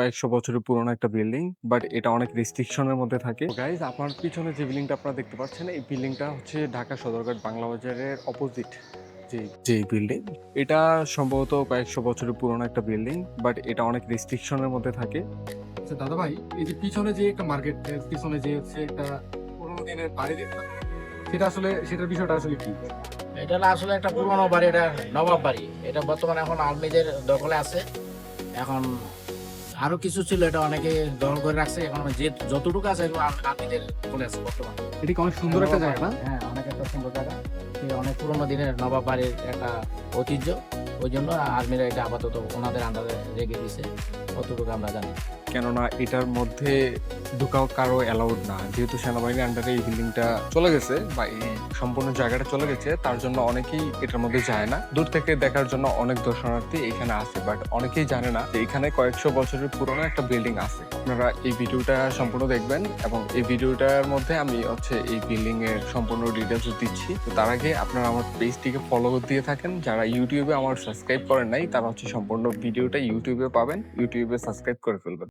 কয়েকশো বছরের পুরনো একটা বিল্ডিং, বাট এটা অনেক রেস্ট্রিকশনের মধ্যে থাকে। গাইজ, আপনার পিছনে যে বিল্ডিংটা আপনারা দেখতে পাচ্ছেন, এই বিল্ডিংটা হচ্ছে ঢাকা সদরঘাট বাংলা বাজারের অপোজিট যে বিল্ডিং। এটা সম্ভবত কয়েকশো বছরের পুরনো একটা বিল্ডিং, বাট এটা অনেক রেস্ট্রিকশনের মধ্যে থাকে। আচ্ছা দাদা ভাই, এই যে পিছনে যে একটা মার্কেট, পিছনে যে হচ্ছে একটা পুরোনো দিনের বাড়ি দেখলাম, সেটার বিষয়টা আসলে কি? এটা না আসলে একটা পুরোনো বাড়ি, এটা নবাব বাড়ি। এটা বর্তমানে এখন আর্মিদের দখলে আছে। এখন আরো কিছু ছিল, এটা অনেকে দখল করে রাখছে। এখন যে যতটুকু আছে এগুলো আর্মিদের দখলে আছে বর্তমানে। এটি অনেক সুন্দর একটা জায়গা না? হ্যাঁ, অনেক একটা সুন্দর জায়গা। এই অনেক পুরোনো দিনের নবাব বাড়ির একটা ঐতিহ্য। ওই জন্য আর্মিরা এটা আপাতত ওনাদের আন্ডারে রেখে দিয়েছে, কতটুকু আমরা জানি। কেননা এটার মধ্যে ঢুকাও কারো অ্যালাউড না, যেহেতু সেনাবাহিনীর আন্ডারে এই বিল্ডিংটা চলে গেছে বা এই সম্পূর্ণ জায়গাটা চলে গেছে, তার জন্য অনেকেই এটার মধ্যে যায় না। দূর থেকে দেখার জন্য অনেক দর্শনার্থী এখানে আসে, বাট অনেকেই জানে না যে এখানে কয়েকশো বছরের পুরনো একটা বিল্ডিং আছে। আপনারা এই ভিডিওটা সম্পূর্ণ দেখবেন এবং এই ভিডিওটার মধ্যে আমি হচ্ছে এই বিল্ডিং এর সম্পূর্ণ ডিটেলস দিচ্ছি। তো তার আগে আপনারা আমার পেজটিকে ফলো দিয়ে থাকেন। যারা ইউটিউবে আমার সাবস্ক্রাইব করেন নাই, তারা হচ্ছে সম্পূর্ণ ভিডিওটা ইউটিউবে পাবেন, ইউটিউবে সাবস্ক্রাইব করে ফেলবেন।